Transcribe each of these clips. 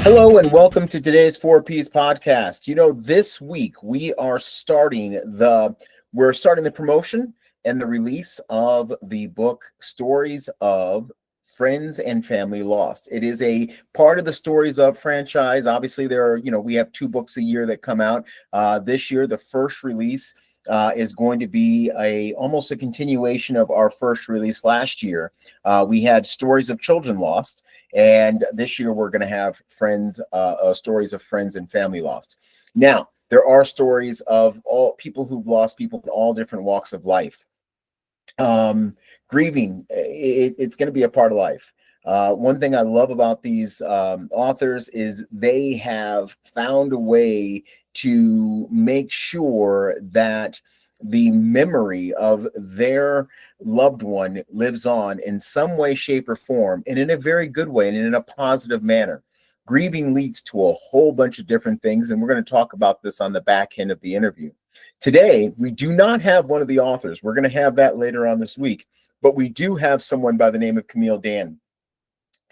Hello and welcome to today's Four Ps podcast. This week we're starting the promotion and the release of the book Stories of Friends and Family Lost. It is a part of the Stories of franchise. Obviously, we have two books a year that come out. This year, the first release is going to be almost a continuation of our first release last year. We had Stories of Children Lost. And this year we're going to have stories of friends and family lost. Now, there are stories of all people who've lost people in all different walks of life. Grieving, it's going to be a part of life. One thing I love about these authors is they have found a way to make sure that the memory of their loved one lives on in some way, shape, or form, and in a very good way and in a positive manner. Grieving leads to a whole bunch of different things, and we're going to talk about this on the back end of the interview. Today, we do not have one of the authors. We're going to have that later on this week, but we do have someone by the name of Camille Dan.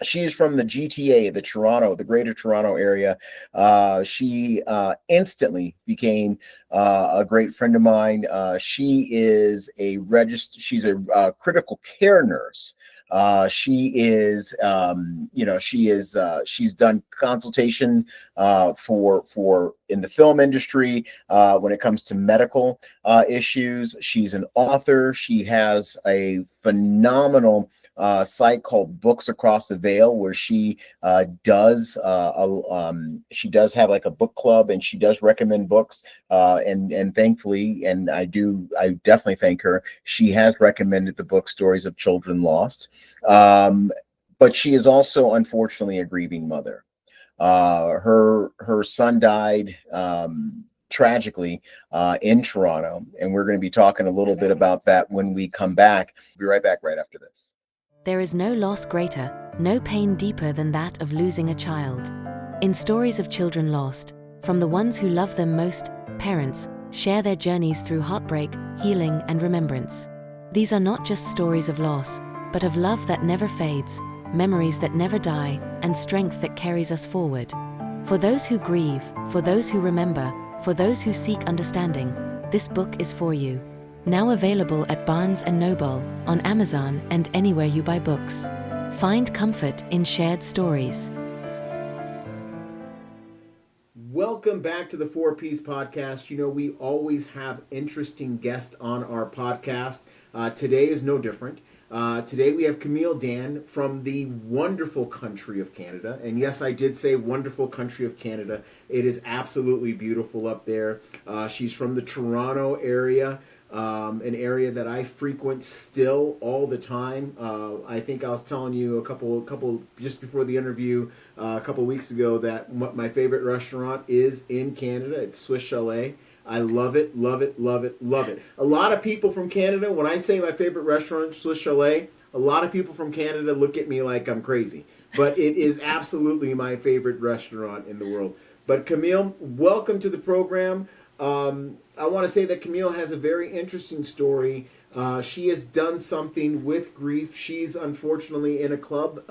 She is from the GTA, the Greater Toronto area. She instantly became a great friend of mine. She's a critical care nurse. She's done consultation for in the film industry when it comes to medical issues. She's an author. She has a phenomenal site called Books Across the Veil, where she does have like a book club, and she does recommend books. And thankfully, and I definitely thank her, she has recommended the book Stories of Children Lost. But she is also unfortunately a grieving mother. Her son died tragically in Toronto, and we're going to be talking a little bit about that when we come back. We'll be right back right after this. There is no loss greater, no pain deeper than that of losing a child. In Stories of Children Lost, from the ones who love them most, parents share their journeys through heartbreak, healing, and remembrance. These are not just stories of loss, but of love that never fades, memories that never die, and strength that carries us forward. For those who grieve, for those who remember, for those who seek understanding, this book is for you. Now available at Barnes & Noble, on Amazon, and anywhere you buy books. Find comfort in shared stories. Welcome back to the Four Ps podcast. We always have interesting guests on our podcast. Today is no different. Today we have Camille Dan from the wonderful country of Canada. And yes, I did say wonderful country of Canada. It is absolutely beautiful up there. She's from the Toronto area. An area that I frequent still all the time. I think I was telling you a couple just before the interview a couple weeks ago that my favorite restaurant is in Canada. It's Swiss Chalet. I love it, love it, love it, love it. A lot of people from Canada, when I say my favorite restaurant, Swiss Chalet, a lot of people from Canada look at me like I'm crazy. But it is absolutely my favorite restaurant in the world. But Camille, welcome to the program. I want to say that Camille has a very interesting story. She has done something with grief. She's unfortunately in a club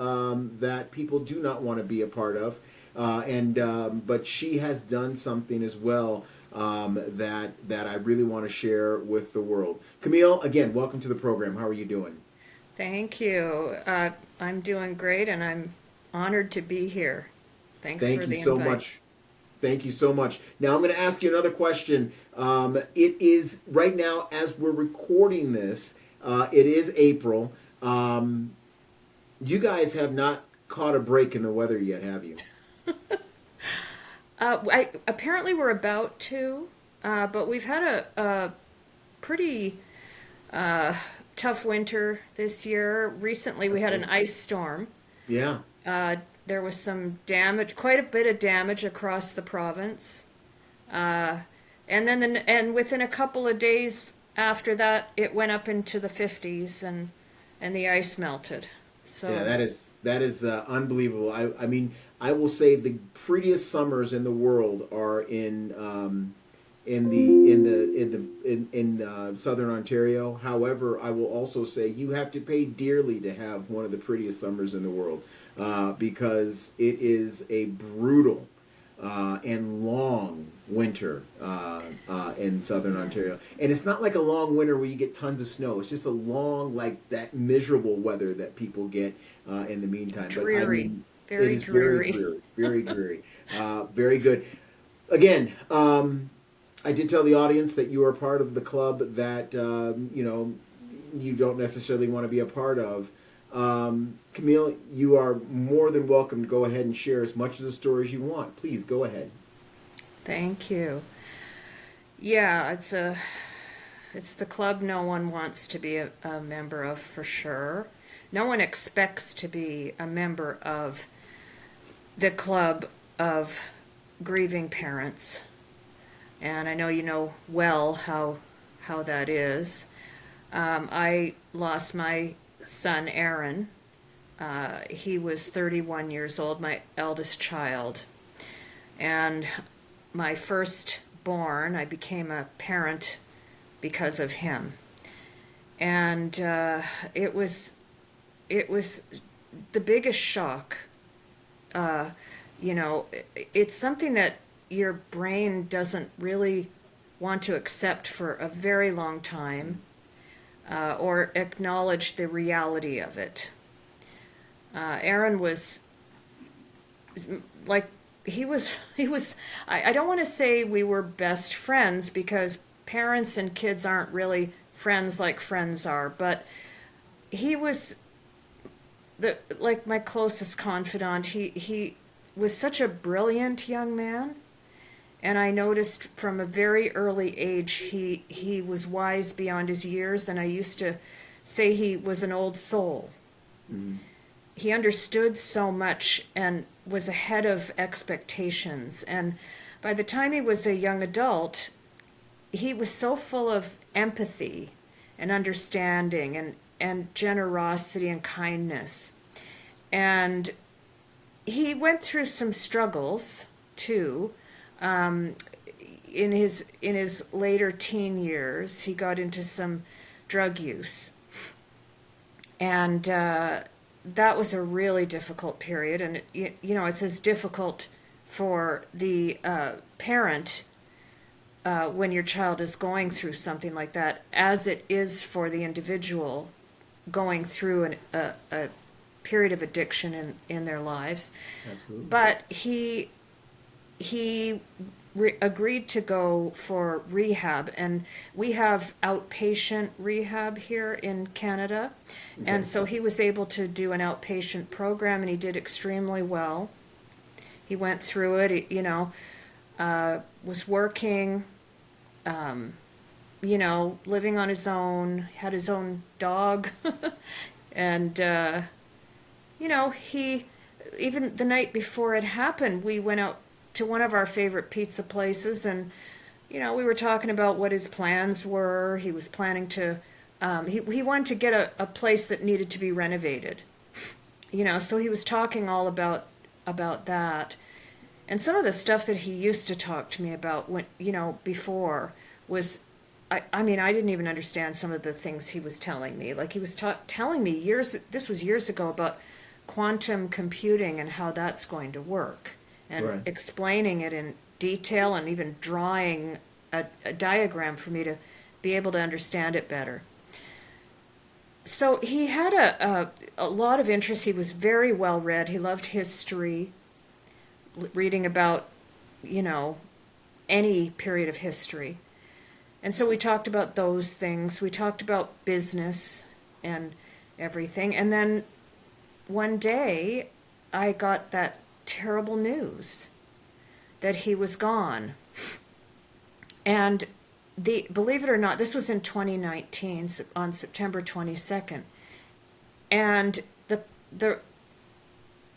that people do not want to be a part of, but she has done something as well that I really want to share with the world. Camille, again, welcome to the program. How are you doing? Thank you. I'm doing great, and I'm honored to be here. Thanks Thank for you the so invite. much. Thank you so much. Now I'm going to ask you another question. It is right now as we're recording this. It is April. You guys have not caught a break in the weather yet, have you? Apparently we're about to, but we've had a pretty tough winter this year. Recently, we had an ice storm. Yeah. There was some damage, quite a bit of damage across the province. And within a couple of days after that, it went up into the 50s, and the ice melted. So Yeah, that is unbelievable. I mean, I will say the prettiest summers in the world are in southern Ontario. However, I will also say you have to pay dearly to have one of the prettiest summers in the world, because it is a brutal and long winter in southern Ontario. And it's not like a long winter where you get tons of snow. It's just a long, like that miserable weather that people get in the meantime. Dreary. But I mean, Very it is dreary. very dreary. Very good. Again, I did tell the audience that you are part of the club that you don't necessarily want to be a part of. Camille, you are more than welcome to go ahead and share as much of the story as you want. Please go ahead. Thank you. Yeah, it's the club no one wants to be a member of, for sure. No one expects to be a member of the club of grieving parents. And I know you know well how that is. I lost my son Aaron. He was 31 years old, my eldest child. And my firstborn, I became a parent because of him. And it was the biggest shock. It's something that your brain doesn't really want to accept for a very long time, or acknowledge the reality of it. Aaron was like, he was, I don't want to say we were best friends, because parents and kids aren't really friends like friends are, but he was like my closest confidant. He was such a brilliant young man. And I noticed from a very early age he was wise beyond his years, and I used to say he was an old soul. Mm-hmm. He understood so much and was ahead of expectations. And by the time he was a young adult, he was so full of empathy and understanding and generosity and kindness. And he went through some struggles too. In his later teen years, he got into some drug use, and that was a really difficult period. And it's as difficult for the parent when your child is going through something like that as it is for the individual going through a period of addiction in their lives. Absolutely. But he agreed to go for rehab, and we have outpatient rehab here in Canada. Okay. And so he was able to do an outpatient program, and he did extremely well. He went through it, was working, living on his own, had his own dog, and, he, even the night before it happened, we went out to one of our favorite pizza places, and we were talking about what his plans were. He was planning to he wanted to get a place that needed to be renovated, so he was talking all about that. And some of the stuff that he used to talk to me about when before was, I mean, I didn't even understand some of the things he was telling me. Like, he was telling me this was years ago, about quantum computing and how that's going to work. And right. Explaining it in detail, and even drawing a diagram for me to be able to understand it better. So he had a lot of interest. He was very well read. He loved history, reading about, any period of history. And so we talked about those things. We talked about business and everything. And then one day I got that terrible news that he was gone. And believe it or not, this was in 2019 on September 22nd, and the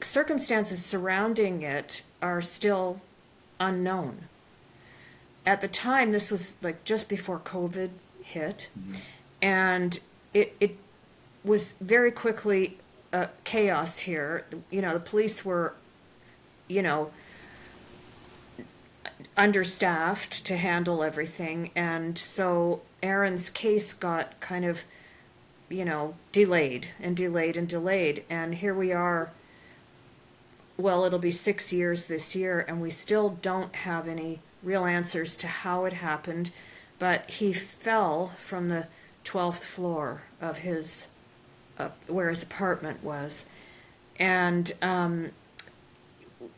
circumstances surrounding it are still unknown. At the time, this was like just before COVID hit, mm-hmm. and it was very quickly chaos here. The police were understaffed to handle everything. And so Aaron's case got kind of, delayed and delayed and delayed. And here we are. Well, it'll be 6 years this year, and we still don't have any real answers to how it happened. But he fell from the 12th floor of his, where his apartment was. And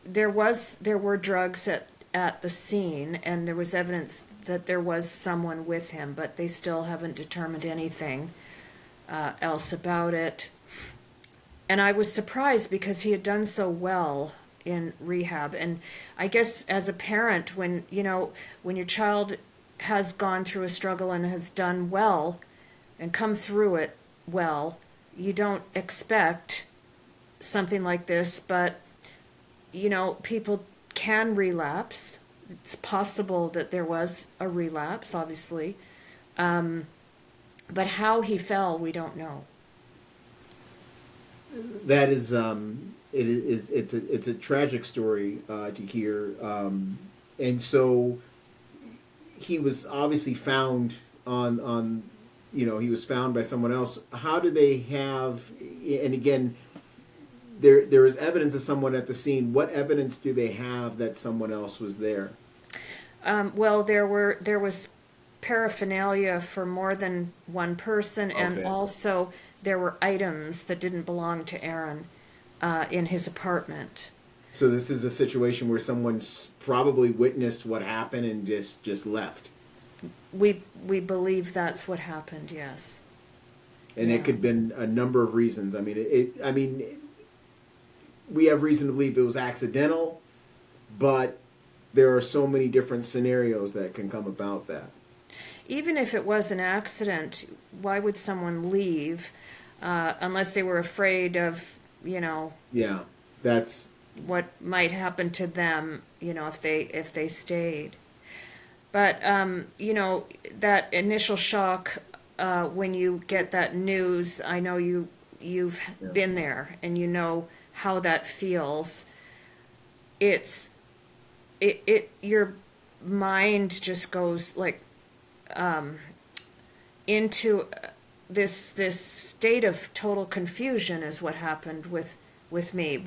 there were drugs at the scene, and there was evidence that there was someone with him, but they still haven't determined anything else about it. And I was surprised because he had done so well in rehab. And I guess as a parent, when your child has gone through a struggle and has done well and come through it well, you don't expect something like this, but people can relapse. It's possible that there was a relapse, obviously. But how he fell, we don't know. That is, it's a tragic story to hear, and so he was obviously found on he was found by someone else. How do they have? And again, there is evidence of someone at the scene. What evidence do they have that someone else was there? Well, there was paraphernalia for more than one person, and Okay. also there were items that didn't belong to Aaron in his apartment. So this is a situation where someone's probably witnessed what happened and just left. We believe that's what happened. Yes. And Yeah. it could have been a number of reasons. I mean, we have reason to believe it was accidental, but there are so many different scenarios that can come about that. Even if it was an accident, why would someone leave unless they were afraid of, Yeah, that's what might happen to them, if they stayed. But that initial shock when you get that news, I know you've been there and you know how that feels. It your mind just goes like into this state of total confusion is what happened with me.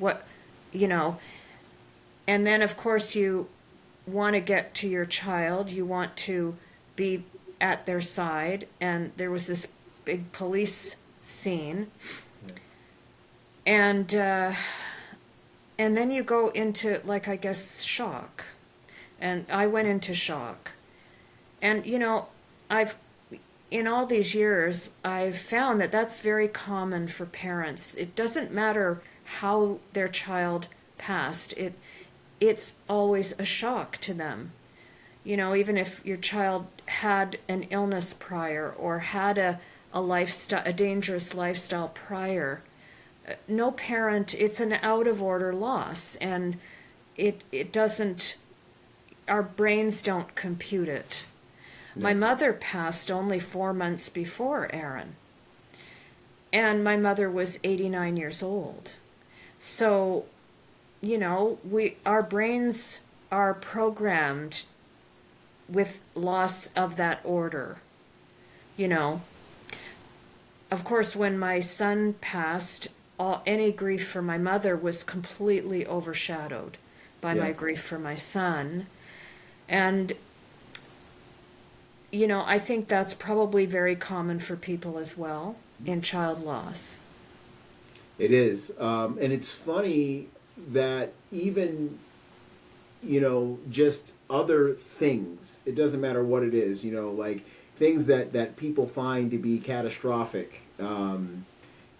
And then of course you want to get to your child, you want to be at their side, and there was this big police scene. And then you go into, like, I guess, shock. And I went into shock. And, in all these years, I've found that that's very common for parents. It doesn't matter how their child passed. It's always a shock to them. Even if your child had an illness prior or had a dangerous lifestyle prior, no parent, it's an out of order loss, and it doesn't, our brains don't compute it. No. My mother passed only 4 months before Aaron, and my mother was 89 years old. So, our brains are programmed with loss of that order. Of course, when my son passed, any grief for my mother was completely overshadowed by my grief for my son. And, I think that's probably very common for people as well in child loss. It is. And it's funny that even, just other things, it doesn't matter what it is, like things that people find to be catastrophic,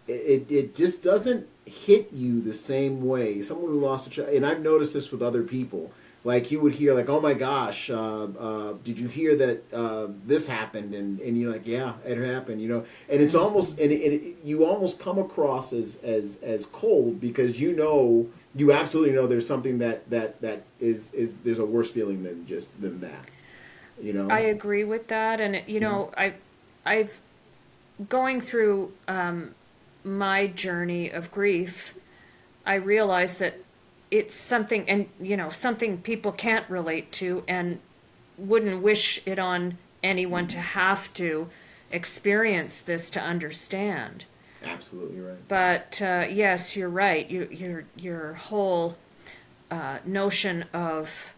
it just doesn't hit you the same way. Someone who lost a child, and I've noticed this with other people, like you would hear like, oh my gosh, did you hear that this happened? And you're like, yeah, it happened, and it's almost, and you almost come across as cold because you absolutely know there's something that is there's a worse feeling than that. I agree with that, and I've going through my journey of grief, I realized that it's something, and something people can't relate to, and wouldn't wish it on anyone to have to experience this to understand. Absolutely right. But yes, you're right. Your whole notion of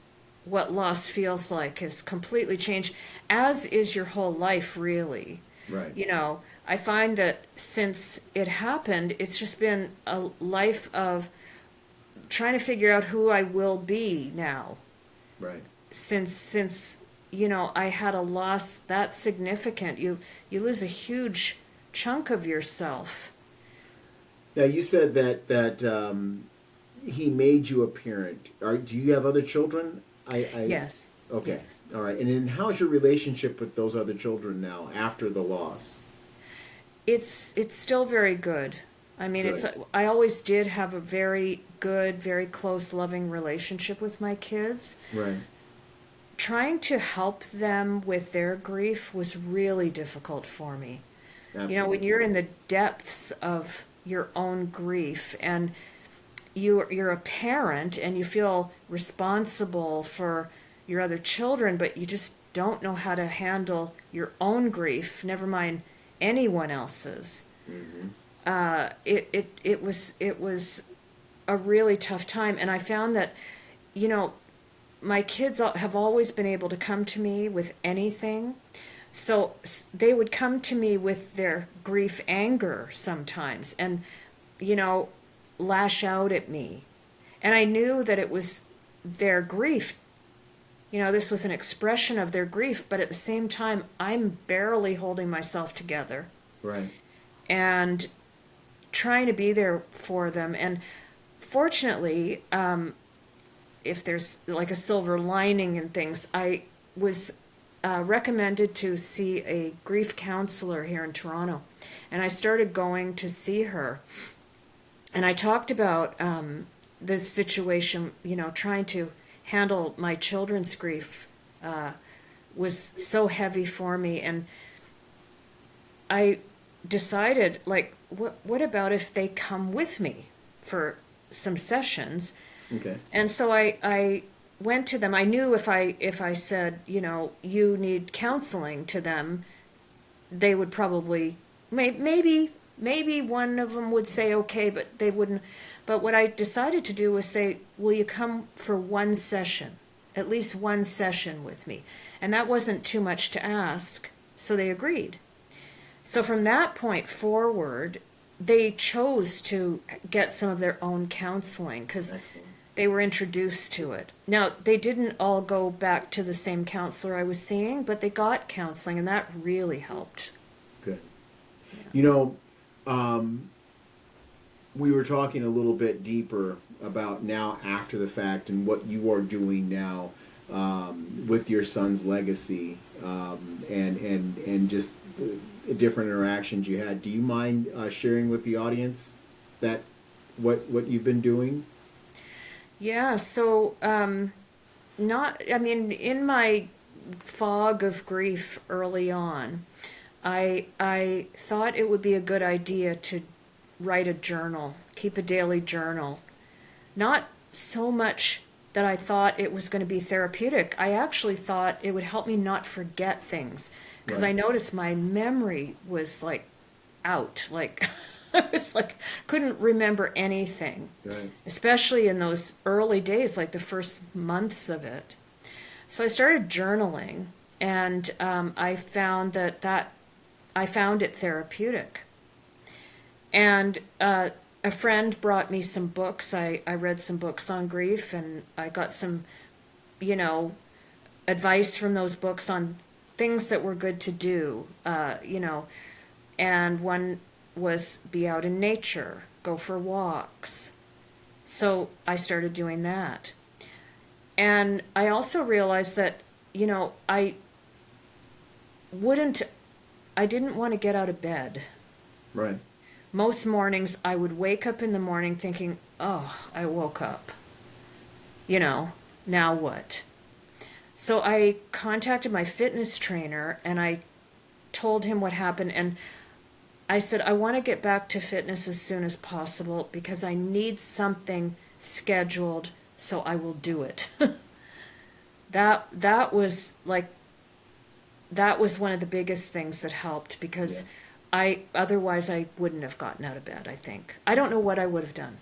what loss feels like has completely changed, as is your whole life, really. Right. I find that since it happened, it's just been a life of trying to figure out who I will be now. Right. Since I had a loss that significant, you lose a huge chunk of yourself. Now you said that he made you a parent. Do you have other children? Yes. Okay. Yes. All right. And then how's your relationship with those other children now after the loss? It's still very good. I mean, Good. I always did have a very good, very close, loving relationship with my kids. Right. Trying to help them with their grief was really difficult for me. Absolutely. When you're in the depths of your own grief, and you're a parent and you feel responsible for your other children, but you just don't know how to handle your own grief, never mind anyone else's. It was a really tough time, and I found that my kids have always been able to come to me with anything. So they would come to me with their grief anger sometimes, and lash out at me. And I knew that it was their grief. This was an expression of their grief, but at the same time, I'm barely holding myself together. Right. And trying to be there for them. And fortunately, if there's like a silver lining in things, I was recommended to see a grief counselor here in Toronto. And I started going to see her. And I talked about the situation, trying to handle my children's grief was so heavy for me. And I decided, what about if they come with me for some sessions? Okay. And so I went to them. I knew if I said, you need counseling to them, they would probably, maybe one of them would say okay, but they wouldn't. But what I decided to do was say, will you come for one session, at least one session with me? And that wasn't too much to ask, so they agreed. So from that point forward, they chose to get some of their own counseling because they were introduced to it. Now, they didn't all go back to the same counselor I was seeing, but they got counseling, and that really helped. Good. Yeah. We were talking a little bit deeper about now after the fact and what you are doing now with your son's legacy and just the different interactions you had. Do you mind sharing with the audience that what you've been doing? Yeah, so in my fog of grief early on, I thought it would be a good idea to write a journal, keep a daily journal. Not so much that I thought it was going to be therapeutic. I actually thought it would help me not forget things, because I noticed my memory was out. I was couldn't remember anything, Right. especially in those early days, like the first months of it. So I started journaling, and I found I found it therapeutic. And a friend brought me some books. I read some books on grief, and I got some, advice from those books on things that were good to do, and one was be out in nature, go for walks. So I started doing that. And I also realized that, I didn't want to get out of bed. Right. Most mornings I would wake up in the morning thinking, oh, I woke up. Now what? So I contacted my fitness trainer and I told him what happened, and I said, I want to get back to fitness as soon as possible because I need something scheduled, so I will do it. That was like, that was one of the biggest things that helped, because otherwise I wouldn't have gotten out of bed, I think. I don't know what I would have done.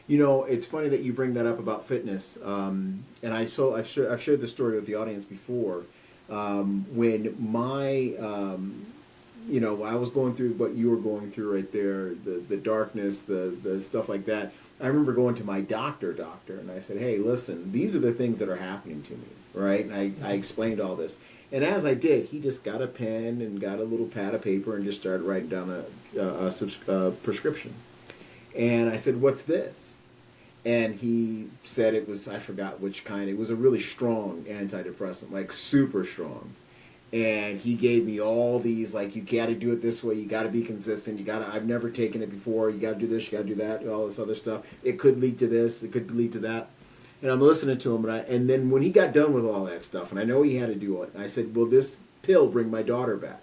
You know, it's funny that you bring that up about fitness. And I've shared this story with the audience before. When I was going through what you were going through right there, the darkness, the stuff like that. I remember going to my doctor, and I said, hey, listen, these are the things that are happening to me, right? And I explained all this. And as I did, he just got a pen and got a little pad of paper and just started writing down a prescription. And I said, what's this? And he said it was, I forgot which kind. It was a really strong antidepressant, like super strong. And he gave me all these, like, you got to do it this way. You got to be consistent. I've never taken it before. You got to do this. You got to do that. All this other stuff. It could lead to this. It could lead to that. And I'm listening to him. And then when he got done with all that stuff, and I know he had to do it, I said, will this pill bring my daughter back?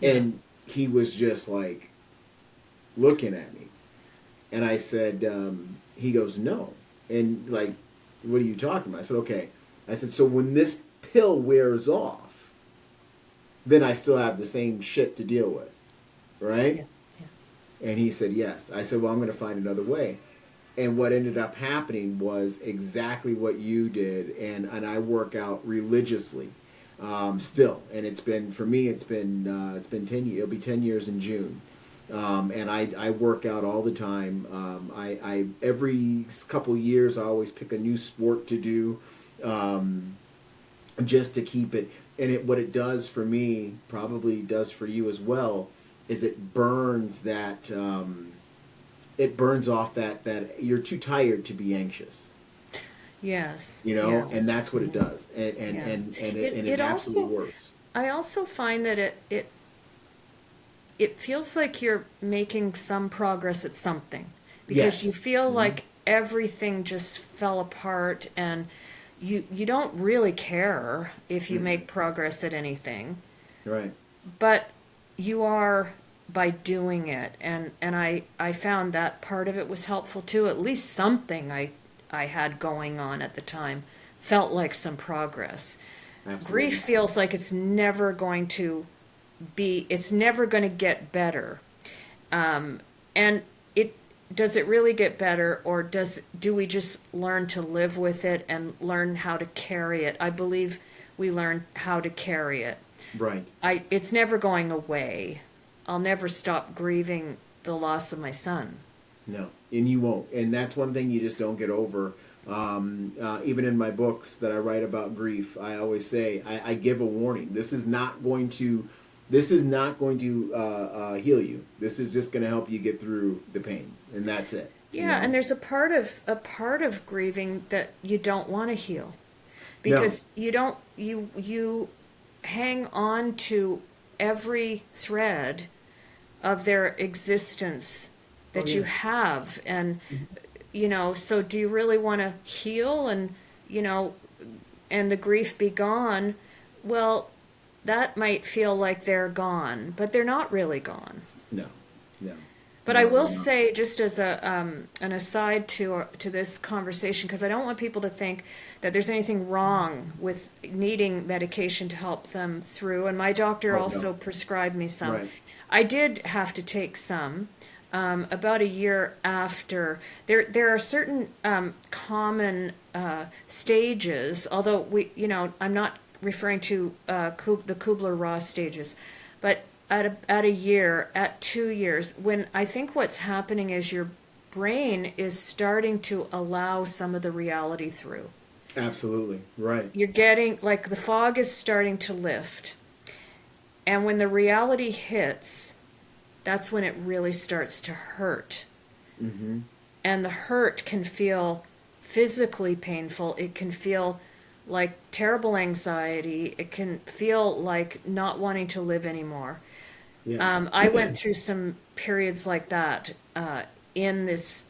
And he was just like looking at me. And I said, he goes, no. And like, what are you talking about? I said, okay. I said, so when this pill wears off, then I still have the same shit to deal with, right? Yeah. And he said, yes. I said, well, I'm going to find another way. And what ended up happening was exactly what you did, and I work out religiously still. And it's been, for me, it's been 10 years. It'll be 10 years in June. And I work out all the time. I every couple years I always pick a new sport to do, just to keep it. And what it does for me, probably does for you as well, is it burns that. It burns off that you're too tired to be anxious. Yes. You know, and that's what it does, and it absolutely works. I also find that it feels like you're making some progress at something, because you feel like everything just fell apart, and you don't really care if you make progress at anything. Right. But you are, by doing it, and I found that part of it was helpful too. At least something I had going on at the time felt like some progress. Absolutely. Grief feels like it's never going to get better. And does it really get better, or do we just learn to live with it and learn how to carry it? I believe we learn how to carry it. Right. It's never going away. I'll never stop grieving the loss of my son. No, and you won't. And that's one thing you just don't get over. Even in my books that I write about grief, I always say, I give a warning. This is not going to heal you. This is just going to help you get through the pain, and that's it. Yeah, you know? And there's a part of grieving that you don't want to heal, because you hang on to every thread of their existence that you have, and so do you really want to heal and the grief be gone? Well, that might feel like they're gone, but they're not really gone. No. But I will say, just as an aside to this conversation, because I don't want people to think that there's anything wrong with needing medication to help them through. And my doctor also prescribed me some. Right. I did have to take some about a year after. There are certain common stages, although I'm not referring to the Kubler-Ross stages, but at a year, at 2 years, when I think what's happening is your brain is starting to allow some of the reality through. Absolutely, right. You're getting, like, the fog is starting to lift. And when the reality hits, that's when it really starts to hurt. Mm-hmm. And the hurt can feel physically painful. It can feel like terrible anxiety. It can feel like not wanting to live anymore. Yes. I went through some periods like that in this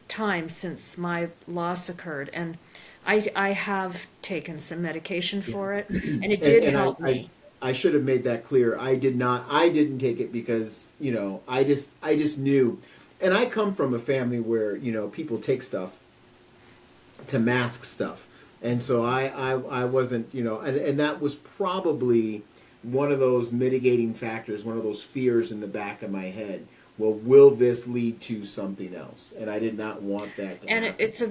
time since my loss occurred, and I have taken some medication for it, and it did help me. I should have made that clear. I didn't take it because I just knew, And I come from a family where, people take stuff to mask stuff. And so I wasn't, and that was probably one of those mitigating factors, one of those fears in the back of my head. Well, will this lead to something else? And I did not want that to happen. It's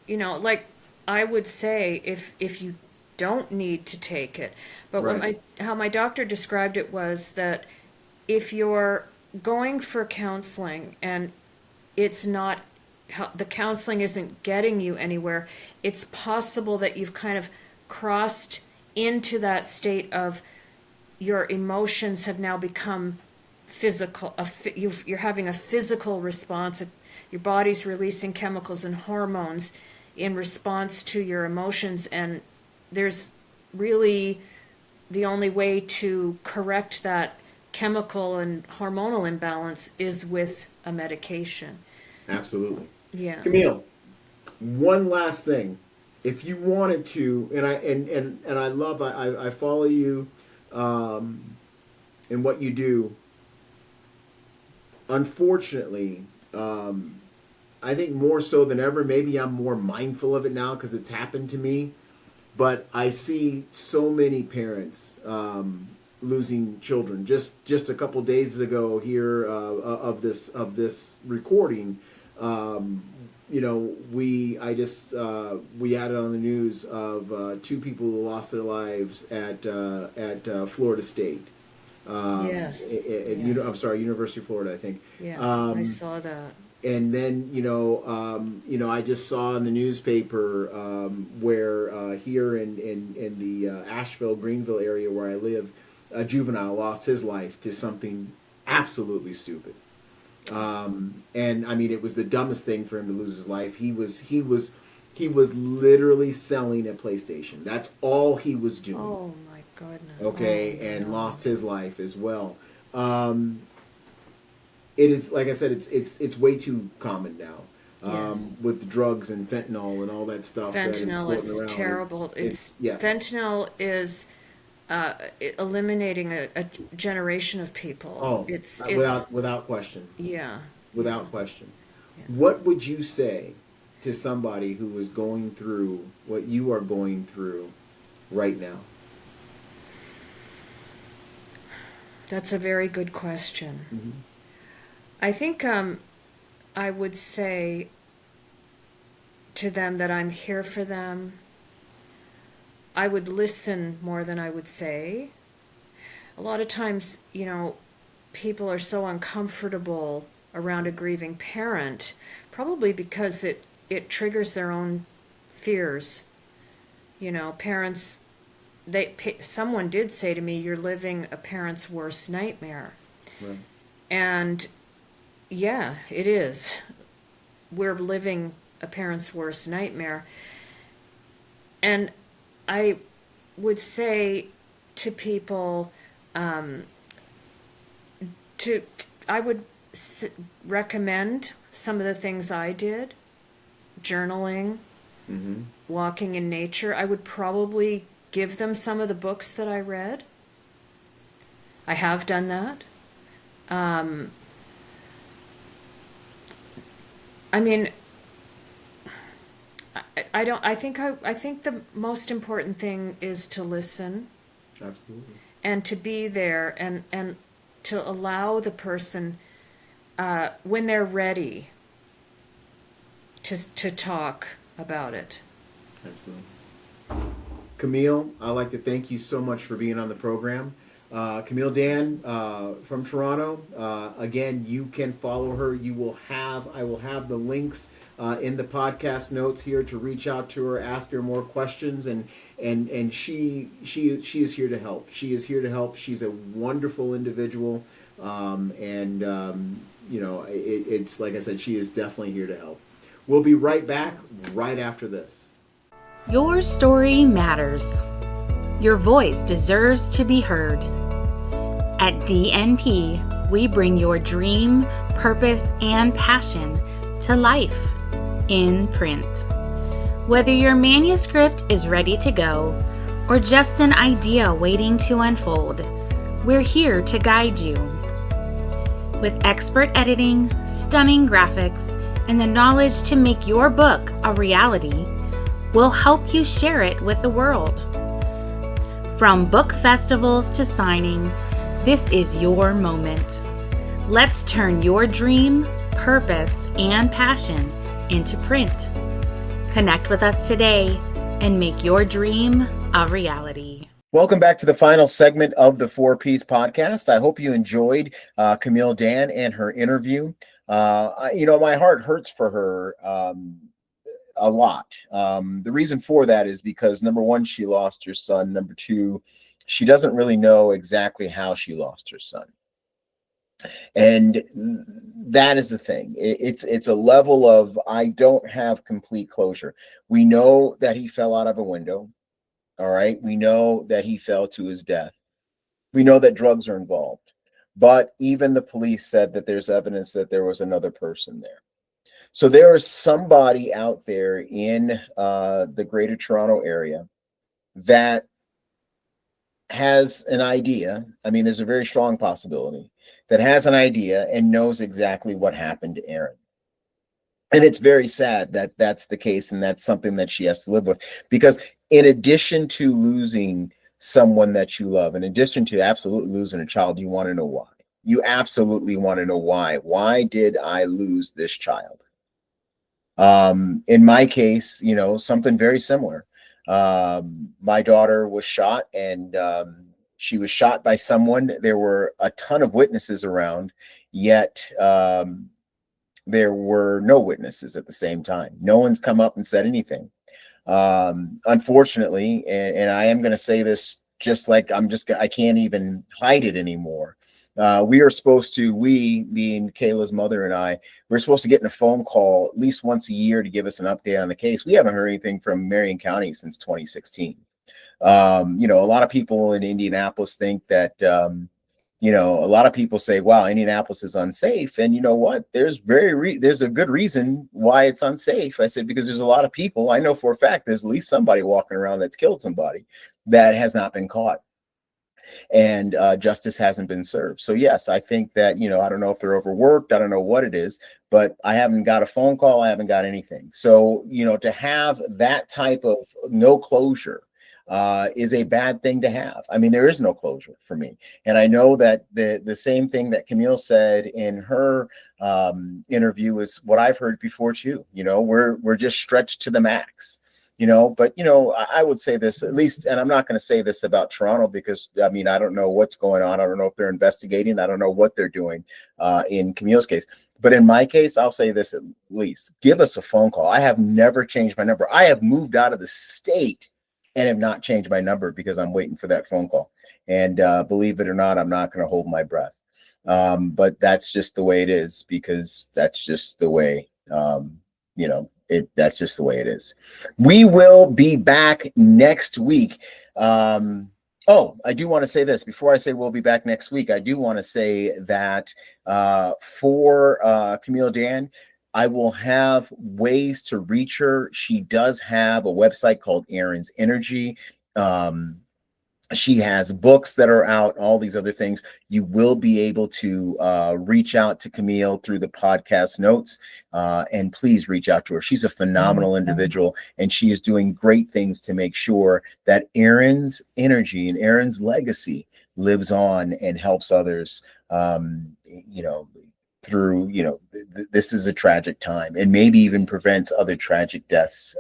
like I would say if you don't need to take it. But Right. how my doctor described it was that if you're going for counseling and it's not, the counseling isn't getting you anywhere, it's possible that you've kind of crossed into that state of your emotions have now become physical. You're having a physical response. Your body's releasing chemicals and hormones in response to your emotions, and there's really the only way to correct that chemical and hormonal imbalance is with a medication. Absolutely. Yeah. Camille, one last thing. If you wanted to, and I love, I follow you in what you do. Unfortunately, I think more so than ever, maybe I'm more mindful of it now because it's happened to me. But I see so many parents losing children. Just a couple days ago here of this recording, we had it on the news of two people who lost their lives at Florida State. Yes. I'm sorry, University of Florida, I think. Yeah, I saw that. And then, I just saw in the newspaper where here in the Asheville, Greenville area where I live, a juvenile lost his life to something absolutely stupid. And I mean, it was the dumbest thing for him to lose his life. He was literally selling a PlayStation. That's all he was doing. Oh my goodness. Okay, and lost his life as well. It is, like I said, it's way too common now. Yes. With the drugs and fentanyl and all that stuff. Fentanyl is around. terrible. Yes. Fentanyl is eliminating a generation of people. Oh, it's without question. Yeah. Without question. Yeah. What would you say to somebody who is going through what you are going through right now? That's a very good question. Mm-hmm. I think I would say to them that I'm here for them. I would listen more than I would say. A lot of times, people are so uncomfortable around a grieving parent, probably because it triggers their own fears. Parents, someone did say to me, "You're living a parent's worst nightmare." Right. And yeah, it is. We're living a parent's worst nightmare. And I would say to people, I would recommend some of the things I did: journaling, Mm-hmm. walking in nature. I would probably give them some of the books that I read. I have done that. I mean, I think the most important thing is to listen. Absolutely. And to be there and to allow the person, when they're ready, to talk about it. Absolutely. Camille, I'd like to thank you so much for being on the program. Camille Dan from Toronto. Again, you can follow her. I will have the links in the podcast notes here to reach out to her, ask her more questions, and she is here to help. She is here to help. She's a wonderful individual, it's like I said, she is definitely here to help. We'll be right back right after this. Your story matters. Your voice deserves to be heard. At DNP, we bring your dream, purpose, and passion to life in print. Whether your manuscript is ready to go or just an idea waiting to unfold, we're here to guide you. With expert editing, stunning graphics, and the knowledge to make your book a reality, we'll help you share it with the world. From book festivals to signings, this is your moment. Let's turn your dream, purpose, and passion into print. Connect with us today and make your dream a reality. Welcome back to the final segment of the 4-Piece podcast. I hope you enjoyed Camille Dan and her interview. My heart hurts for her a lot. The reason for that is because, number one, she lost her son. Number two, she doesn't really know exactly how she lost her son. And that is the thing. It's a level of, I don't have complete closure. We know that he fell out of a window. All right. We know that he fell to his death. We know that drugs are involved. But even the police said that there's evidence that there was another person there. So there is somebody out there in the Greater Toronto area that has an idea. I mean, there's a very strong possibility that has an idea and knows exactly what happened to Aaron. And it's very sad that that's the case, and that's something that she has to live with. Because in addition to losing someone that you love, in addition to absolutely losing a child, you want to know why. You absolutely want to know why. Why did I lose this child? In my case, something very similar. My daughter was shot, and she was shot by someone. There were a ton of witnesses around, yet there were no witnesses at the same time. No one's come up and said anything. Unfortunately, and I am going to say this just like I can't even hide it anymore. We being Kayla's mother and I, we're supposed to get in a phone call at least once a year to give us an update on the case. We haven't heard anything from Marion County since 2016. A lot of people in Indianapolis think that, a lot of people say, wow, Indianapolis is unsafe. And you know what? There's a good reason why it's unsafe. I said, because there's a lot of people. I know for a fact there's at least somebody walking around that's killed somebody that has not been caught. And justice hasn't been served. So yes, I think that, I don't know if they're overworked. I don't know what it is, but I haven't got a phone call. I haven't got anything. So, to have that type of no closure is a bad thing to have. I mean, there is no closure for me. And I know that the same thing that Camille said in her interview is what I've heard before too. We're just stretched to the max. But I would say this at least, and I'm not going to say this about Toronto because I don't know what's going on. I don't know if they're investigating. I don't know what they're doing in Camille's case. But in my case, I'll say this at least: give us a phone call. I have never changed my number. I have moved out of the state and have not changed my number because I'm waiting for that phone call. And believe it or not, I'm not going to hold my breath. But that's just the way it is, because that's just the way that's just the way it is. We will be back next week. I do want to say this before I say we'll be back next week. I do want to say that for Camille Dan, I will have ways to reach her. She does have a website called Aaron's Energy. She has books that are out, all these other things. You will be able to reach out to Camille through the podcast notes, and please reach out to her. She's a phenomenal individual, and she is doing great things to make sure that Aaron's energy and Aaron's legacy lives on and helps others, through, this is a tragic time, and maybe even prevents other tragic deaths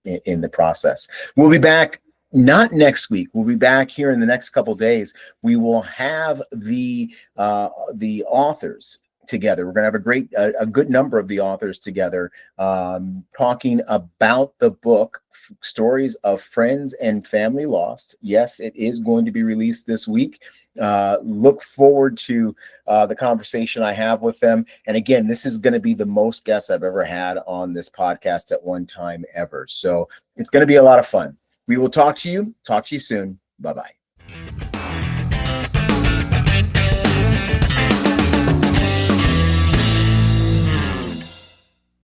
in the process. We'll be back. Not next week. We'll be back here in the next couple of days. We will have the authors together. We're going to have a good number of the authors together, talking about the book, Stories of Friends and Family Lost. Yes, it is going to be released this week. Look forward to the conversation I have with them. And again, this is going to be the most guests I've ever had on this podcast at one time ever. So it's going to be a lot of fun. We will talk to you soon. Bye-bye.